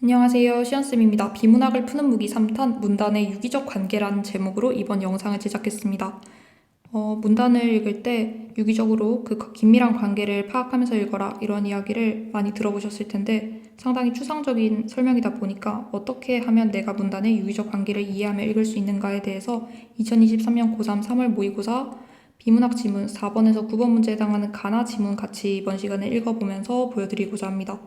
안녕하세요. 시연쌤입니다. 비문학을 푸는 무기 3탄 문단의 유기적 관계라는 제목으로 이번 영상을 제작했습니다. 문단을 읽을 때 유기적으로 그 긴밀한 관계를 파악하면서 읽어라 이런 이야기를 많이 들어보셨을 텐데 상당히 추상적인 설명이다 보니까 어떻게 하면 내가 문단의 유기적 관계를 이해하며 읽을 수 있는가에 대해서 2023년 고3 3월 모의고사 비문학 지문 4번에서 9번 문제에 해당하는 가나 지문 같이 이번 시간에 읽어보면서 보여드리고자 합니다.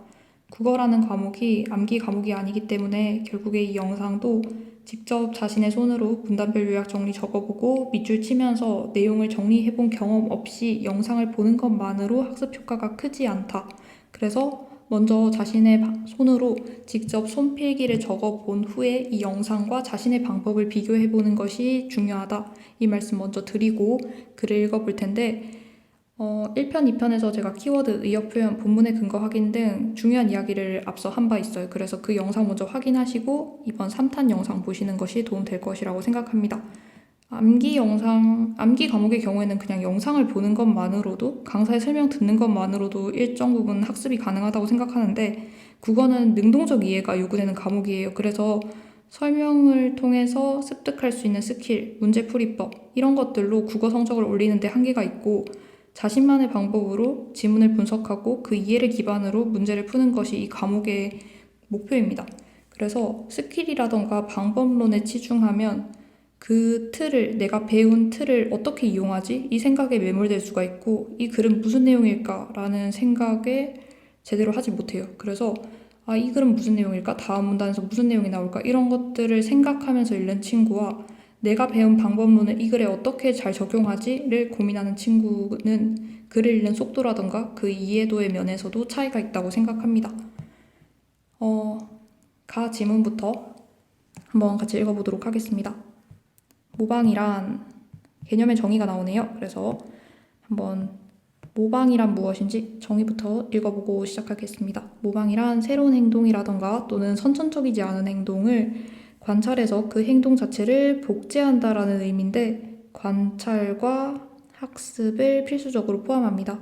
국어라는 과목이 암기 과목이 아니기 때문에 결국에 이 영상도 직접 자신의 손으로 문단별 요약 정리 적어보고 밑줄 치면서 내용을 정리해본 경험 없이 영상을 보는 것만으로 학습 효과가 크지 않다. 그래서 먼저 자신의 손으로 직접 손필기를 적어본 후에 이 영상과 자신의 방법을 비교해보는 것이 중요하다. 이 말씀 먼저 드리고 글을 읽어볼 텐데 1편, 2편에서 제가 키워드, 의역 표현, 본문의 근거 확인 등 중요한 이야기를 앞서 한 바 있어요. 그래서 그 영상 먼저 확인하시고 이번 3탄 영상 보시는 것이 도움될 것이라고 생각합니다. 암기 과목의 경우에는 그냥 영상을 보는 것만으로도 강사의 설명 듣는 것만으로도 일정 부분 학습이 가능하다고 생각하는데 국어는 능동적 이해가 요구되는 과목이에요. 그래서 설명을 통해서 습득할 수 있는 스킬, 문제풀이법 이런 것들로 국어 성적을 올리는 데 한계가 있고 자신만의 방법으로 지문을 분석하고 그 이해를 기반으로 문제를 푸는 것이 이 과목의 목표입니다. 그래서 스킬이라던가 방법론에 치중하면 그 틀을, 내가 배운 틀을 어떻게 이용하지? 이 생각에 매몰될 수가 있고 이 글은 무슨 내용일까라는 생각에 제대로 하지 못해요. 그래서 이 글은 무슨 내용일까? 다음 문단에서 무슨 내용이 나올까? 이런 것들을 생각하면서 읽는 친구와 내가 배운 방법론을 이 글에 어떻게 잘 적용하지를 고민하는 친구는 글을 읽는 속도라던가 그 이해도의 면에서도 차이가 있다고 생각합니다. 가 지문부터 한번 같이 읽어보도록 하겠습니다. 모방이란 개념의 정의가 나오네요. 그래서 한번 모방이란 무엇인지 정의부터 읽어보고 시작하겠습니다. 모방이란 새로운 행동이라던가 또는 선천적이지 않은 행동을 관찰해서 그 행동 자체를 복제한다라는 의미인데 관찰과 학습을 필수적으로 포함합니다.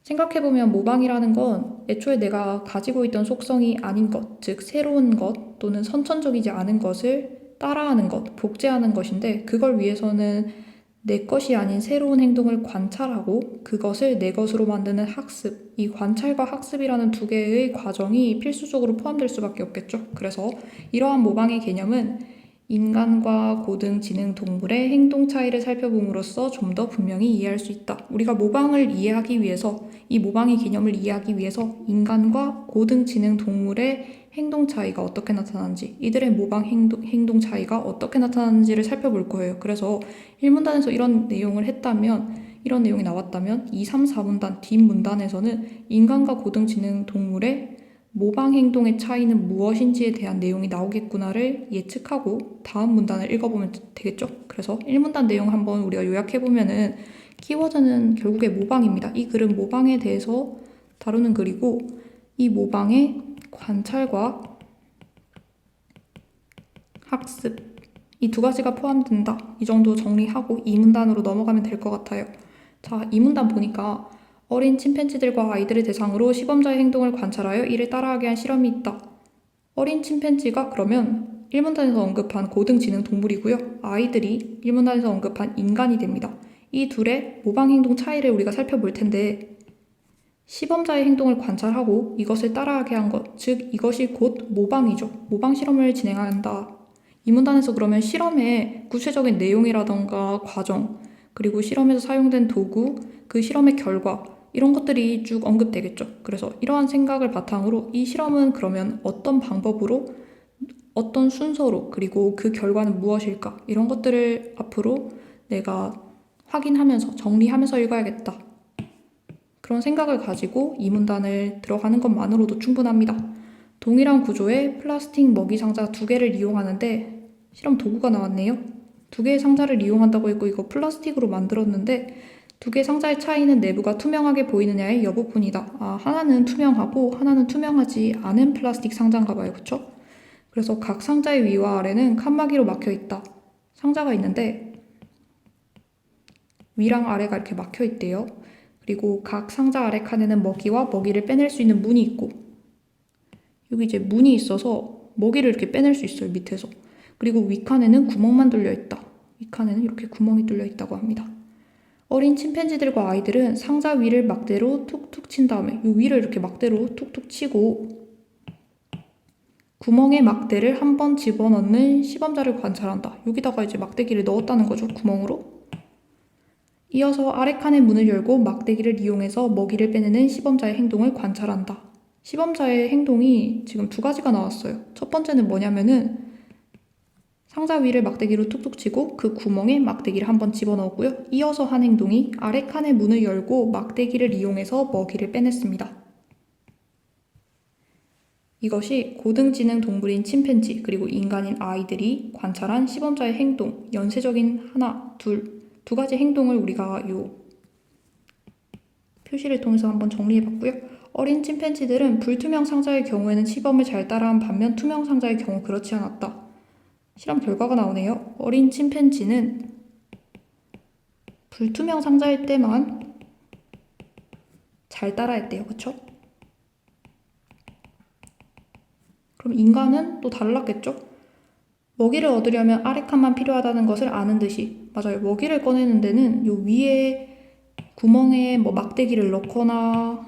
생각해보면 모방이라는 건 애초에 내가 가지고 있던 속성이 아닌 것, 즉 새로운 것 또는 선천적이지 않은 것을 따라하는 것, 복제하는 것인데 그걸 위해서는 내 것이 아닌 새로운 행동을 관찰하고 그것을 내 것으로 만드는 학습, 이 관찰과 학습이라는 두 개의 과정이 필수적으로 포함될 수밖에 없겠죠. 그래서 이러한 모방의 개념은 인간과 고등지능 동물의 행동 차이를 살펴봄으로써 좀 더 분명히 이해할 수 있다. 우리가 모방을 이해하기 위해서, 이 모방의 개념을 이해하기 위해서 인간과 고등지능 동물의 행동 차이가 어떻게 나타나는지, 이들의 모방 행동 차이가 어떻게 나타나는지를 살펴볼 거예요. 그래서 1문단에서 이런 내용을 했다면, 이런 내용이 나왔다면 2, 3, 4문단 뒷문단에서는 인간과 고등지능 동물의 모방 행동의 차이는 무엇인지에 대한 내용이 나오겠구나를 예측하고 다음 문단을 읽어보면 되겠죠. 그래서 1문단 내용 한번 우리가 요약해보면은 키워드는 결국에 모방입니다. 이 글은 모방에 대해서 다루는 글이고 이 모방의 관찰과 학습 이 두 가지가 포함된다. 이 정도 정리하고 2문단으로 넘어가면 될 것 같아요. 자, 2문단 보니까 어린 침팬지들과 아이들을 대상으로 시범자의 행동을 관찰하여 이를 따라하게 한 실험이 있다. 어린 침팬지가 그러면 1문단에서 언급한 고등지능 동물이고요. 아이들이 1문단에서 언급한 인간이 됩니다. 이 둘의 모방 행동 차이를 우리가 살펴볼 텐데 시범자의 행동을 관찰하고 이것을 따라하게 한 것, 즉 이것이 곧 모방이죠. 모방 실험을 진행한다. 이 문단에서 그러면 실험의 구체적인 내용이라던가 과정, 그리고 실험에서 사용된 도구, 그 실험의 결과 이런 것들이 쭉 언급되겠죠. 그래서 이러한 생각을 바탕으로 이 실험은 그러면 어떤 방법으로, 어떤 순서로, 그리고 그 결과는 무엇일까 이런 것들을 앞으로 내가 확인하면서 정리하면서 읽어야겠다. 그런 생각을 가지고 이 문단을 들어가는 것만으로도 충분합니다. 동일한 구조의 플라스틱 먹이 상자 2개를 이용하는데 실험 도구가 나왔네요. 2개의 상자를 이용한다고 했고 이거 플라스틱으로 만들었는데 2개의 상자의 차이는 내부가 투명하게 보이느냐의 여부뿐이다. 하나는 투명하고 하나는 투명하지 않은 플라스틱 상자인가 봐요. 그쵸? 그래서 각 상자의 위와 아래는 칸막이로 막혀 있다. 상자가 있는데 위랑 아래가 이렇게 막혀 있대요. 그리고 각 상자 아래 칸에는 먹이와 먹이를 빼낼 수 있는 문이 있고 여기 이제 문이 있어서 먹이를 이렇게 빼낼 수 있어요, 밑에서. 그리고 윗칸에는 구멍만 뚫려 있다. 윗칸에는 이렇게 구멍이 뚫려 있다고 합니다. 어린 침팬지들과 아이들은 상자 위를 막대로 툭툭 친 다음에 이 위를 이렇게 막대로 툭툭 치고 구멍에 막대를 한 번 집어넣는 시범자를 관찰한다. 여기다가 이제 막대기를 넣었다는 거죠, 구멍으로. 이어서 아래 칸의 문을 열고 막대기를 이용해서 먹이를 빼내는 시범자의 행동을 관찰한다. 시범자의 행동이 지금 두 가지가 나왔어요. 첫 번째는 뭐냐면은 상자 위를 막대기로 툭툭 치고 그 구멍에 막대기를 한번 집어넣었고요. 이어서 한 행동이 아래 칸의 문을 열고 막대기를 이용해서 먹이를 빼냈습니다. 이것이 고등지능 동물인 침팬지 그리고 인간인 아이들이 관찰한 시범자의 행동, 연쇄적인 하나, 두 가지 행동을 우리가 요 표시를 통해서 한번 정리해봤고요. 어린 침팬지들은 불투명 상자의 경우에는 시범을 잘 따라한 반면 투명 상자의 경우 그렇지 않았다. 실험 결과가 나오네요. 어린 침팬지는 불투명 상자일 때만 잘 따라했대요. 그쵸? 그럼 인간은 또 달랐겠죠? 먹이를 얻으려면 아래 칸만 필요하다는 것을 아는 듯이 맞아요. 먹이를 꺼내는 데는 요 위에 구멍에 뭐 막대기를 넣거나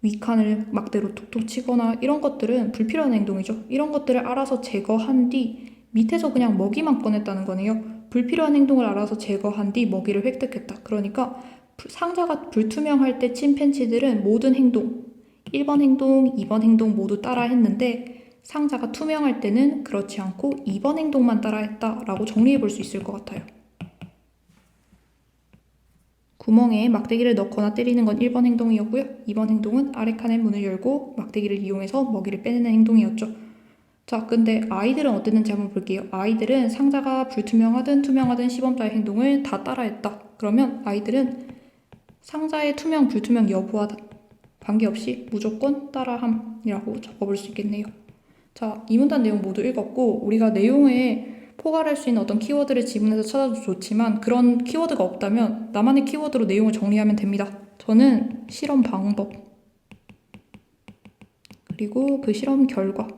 윗칸을 막대로 툭툭 치거나 이런 것들은 불필요한 행동이죠. 이런 것들을 알아서 제거한 뒤 밑에서 그냥 먹이만 꺼냈다는 거네요. 불필요한 행동을 알아서 제거한 뒤 먹이를 획득했다. 그러니까 상자가 불투명할 때 침팬지들은 모든 행동, 1번 행동, 2번 행동 모두 따라 했는데 상자가 투명할 때는 그렇지 않고 2번 행동만 따라 했다라고 정리해 볼 수 있을 것 같아요. 구멍에 막대기를 넣거나 때리는 건 1번 행동이었고요. 2번 행동은 아래 칸의 문을 열고 막대기를 이용해서 먹이를 빼내는 행동이었죠. 자, 근데 아이들은 어땠는지 한번 볼게요. 아이들은 상자가 불투명하든 투명하든 시범자의 행동을 다 따라했다. 그러면 아이들은 상자의 투명, 불투명 여부와 관계없이 무조건 따라함이라고 적어볼 수 있겠네요. 자, 이 문단 내용 모두 읽었고 우리가 내용에 포괄할 수 있는 어떤 키워드를 지문에서 찾아도 좋지만 그런 키워드가 없다면 나만의 키워드로 내용을 정리하면 됩니다. 저는 실험 방법 그리고 그 실험 결과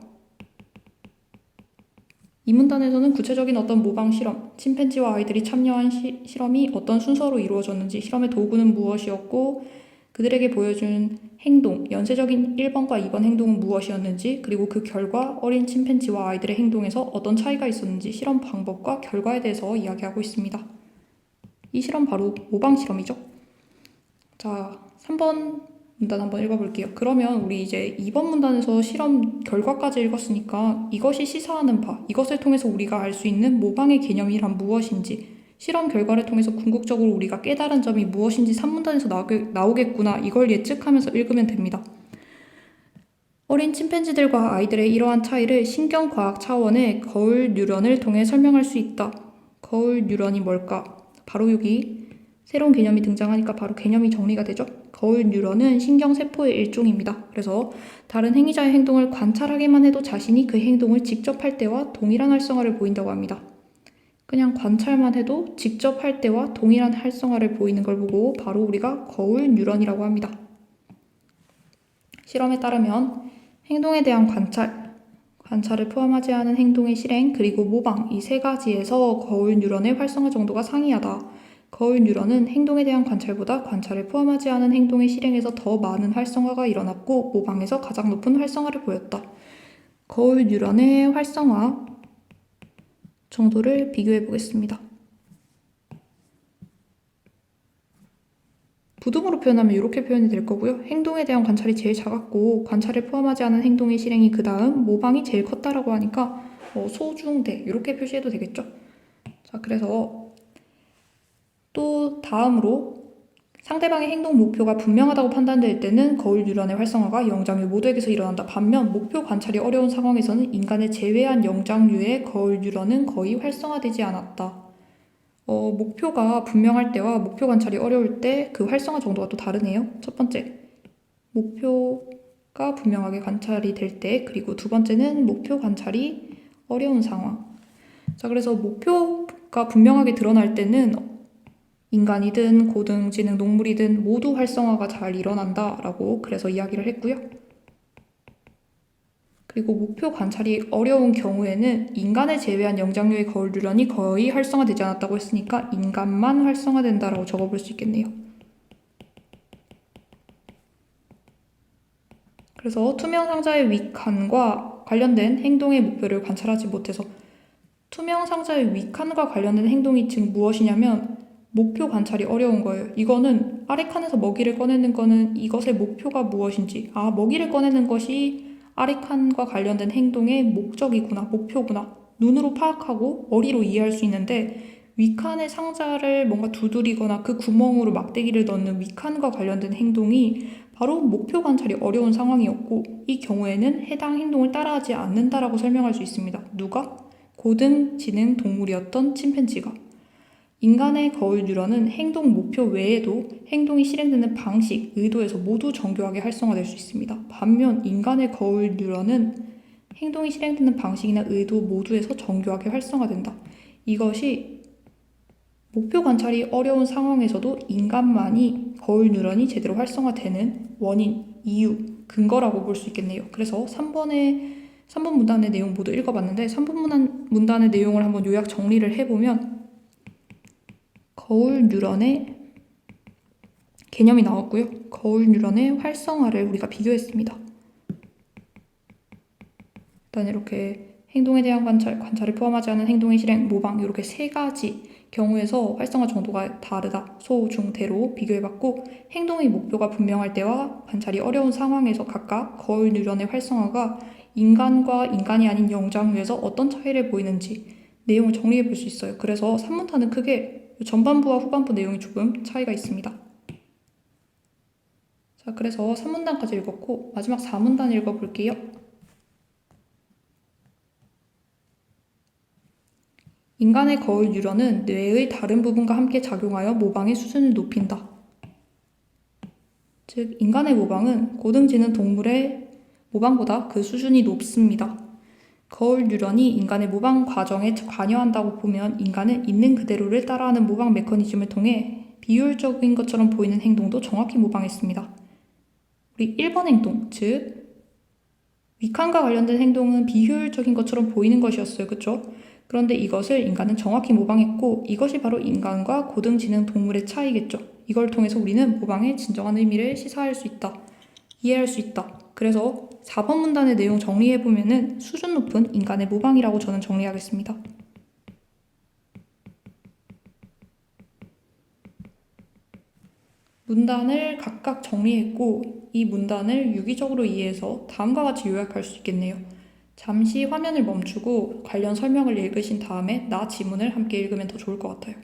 이 문단에서는 구체적인 어떤 모방 실험, 침팬지와 아이들이 참여한 실험이 어떤 순서로 이루어졌는지, 실험의 도구는 무엇이었고, 그들에게 보여준 행동, 연쇄적인 1번과 2번 행동은 무엇이었는지, 그리고 그 결과 어린 침팬지와 아이들의 행동에서 어떤 차이가 있었는지 실험 방법과 결과에 대해서 이야기하고 있습니다. 이 실험 바로 모방 실험이죠. 자, 3번 문단 한번 읽어볼게요. 그러면 우리 이제 2번 문단에서 실험 결과까지 읽었으니까 이것이 시사하는 바, 이것을 통해서 우리가 알 수 있는 모방의 개념이란 무엇인지, 실험 결과를 통해서 궁극적으로 우리가 깨달은 점이 무엇인지 3문단에서 나오겠구나, 이걸 예측하면서 읽으면 됩니다. 어린 침팬지들과 아이들의 이러한 차이를 신경과학 차원의 거울 뉴런을 통해 설명할 수 있다. 거울 뉴런이 뭘까? 바로 여기 새로운 개념이 등장하니까 바로 개념이 정리가 되죠. 거울 뉴런은 신경세포의 일종입니다. 그래서 다른 행위자의 행동을 관찰하기만 해도 자신이 그 행동을 직접 할 때와 동일한 활성화를 보인다고 합니다. 그냥 관찰만 해도 직접 할 때와 동일한 활성화를 보이는 걸 보고 바로 우리가 거울 뉴런이라고 합니다. 실험에 따르면 행동에 대한 관찰을 포함하지 않은 행동의 실행, 그리고 모방 이 세 가지에서 거울 뉴런의 활성화 정도가 상이하다. 거울 뉴런은 행동에 대한 관찰보다 관찰을 포함하지 않은 행동의 실행에서 더 많은 활성화가 일어났고 모방에서 가장 높은 활성화를 보였다. 거울 뉴런의 활성화 정도를 비교해 보겠습니다. 부등으로 표현하면 이렇게 표현이 될 거고요. 행동에 대한 관찰이 제일 작았고 관찰을 포함하지 않은 행동의 실행이 그 다음 모방이 제일 컸다라고 하니까 소중대 이렇게 표시해도 되겠죠. 자, 그래서 또 다음으로 상대방의 행동 목표가 분명하다고 판단될 때는 거울 뉴런의 활성화가 영장류 모두에게서 일어난다. 반면 목표 관찰이 어려운 상황에서는 인간을 제외한 영장류의 거울 뉴런은 거의 활성화되지 않았다. 목표가 분명할 때와 목표 관찰이 어려울 때 그 활성화 정도가 또 다르네요. 첫 번째, 목표가 분명하게 관찰이 될 때, 그리고 두 번째는 목표 관찰이 어려운 상황. 자, 그래서 목표가 분명하게 드러날 때는 인간이든 고등지능 동물이든 모두 활성화가 잘 일어난다라고 그래서 이야기를 했고요. 그리고 목표 관찰이 어려운 경우에는 인간을 제외한 영장류의 거울 뉴런이 거의 활성화되지 않았다고 했으니까 인간만 활성화된다라고 적어볼 수 있겠네요. 그래서 투명 상자의 윗칸과 관련된 행동의 목표를 관찰하지 못해서 투명 상자의 윗칸과 관련된 행동이 지금 무엇이냐면 목표 관찰이 어려운 거예요. 이거는 아래 칸에서 먹이를 꺼내는 거는 이것의 목표가 무엇인지, 먹이를 꺼내는 것이 아래 칸과 관련된 행동의 목적이구나, 목표구나, 눈으로 파악하고 머리로 이해할 수 있는데 윗칸의 상자를 뭔가 두드리거나 그 구멍으로 막대기를 넣는 윗칸과 관련된 행동이 바로 목표 관찰이 어려운 상황이었고, 이 경우에는 해당 행동을 따라하지 않는다라고 설명할 수 있습니다. 누가? 고등지능 동물이었던 침팬지가. 인간의 거울 뉴런은 행동 목표 외에도 행동이 실행되는 방식, 의도에서 모두 정교하게 활성화될 수 있습니다. 반면 인간의 거울 뉴런은 행동이 실행되는 방식이나 의도 모두에서 정교하게 활성화된다. 이것이 목표 관찰이 어려운 상황에서도 인간만이 거울 뉴런이 제대로 활성화되는 원인, 이유, 근거라고 볼 수 있겠네요. 그래서 3번 문단의 내용 모두 읽어봤는데 3번 문단의 내용을 한번 요약 정리를 해보면 거울 뉴런의 개념이 나왔고요. 거울 뉴런의 활성화를 우리가 비교했습니다. 일단 이렇게 행동에 대한 관찰을 포함하지 않은 행동의 실행, 모방 이렇게 세 가지 경우에서 활성화 정도가 다르다. 소, 중, 대로 비교해봤고 행동의 목표가 분명할 때와 관찰이 어려운 상황에서 각각 거울 뉴런의 활성화가 인간과 인간이 아닌 영장류에서 어떤 차이를 보이는지 내용을 정리해 볼 수 있어요. 그래서 3문단은 크게 전반부와 후반부 내용이 조금 차이가 있습니다. 자, 그래서 3문단까지 읽었고 마지막 4문단 읽어볼게요. 인간의 거울 뉴런은 뇌의 다른 부분과 함께 작용하여 모방의 수준을 높인다. 즉, 인간의 모방은 고등지능 동물의 모방보다 그 수준이 높습니다. 거울 뉴런이 인간의 모방 과정에 관여한다고 보면 인간은 있는 그대로를 따라하는 모방 메커니즘을 통해 비효율적인 것처럼 보이는 행동도 정확히 모방했습니다. 우리 1번 행동, 즉 윗칸과 관련된 행동은 비효율적인 것처럼 보이는 것이었어요. 그렇죠? 그런데 이것을 인간은 정확히 모방했고 이것이 바로 인간과 고등지능 동물의 차이겠죠. 이걸 통해서 우리는 모방의 진정한 의미를 시사할 수 있다. 이해할 수 있다. 그래서 4번 문단의 내용 정리해보면은 수준 높은 인간의 모방이라고 저는 정리하겠습니다. 문단을 각각 정리했고 이 문단을 유기적으로 이해해서 다음과 같이 요약할 수 있겠네요. 잠시 화면을 멈추고 관련 설명을 읽으신 다음에 나 지문을 함께 읽으면 더 좋을 것 같아요.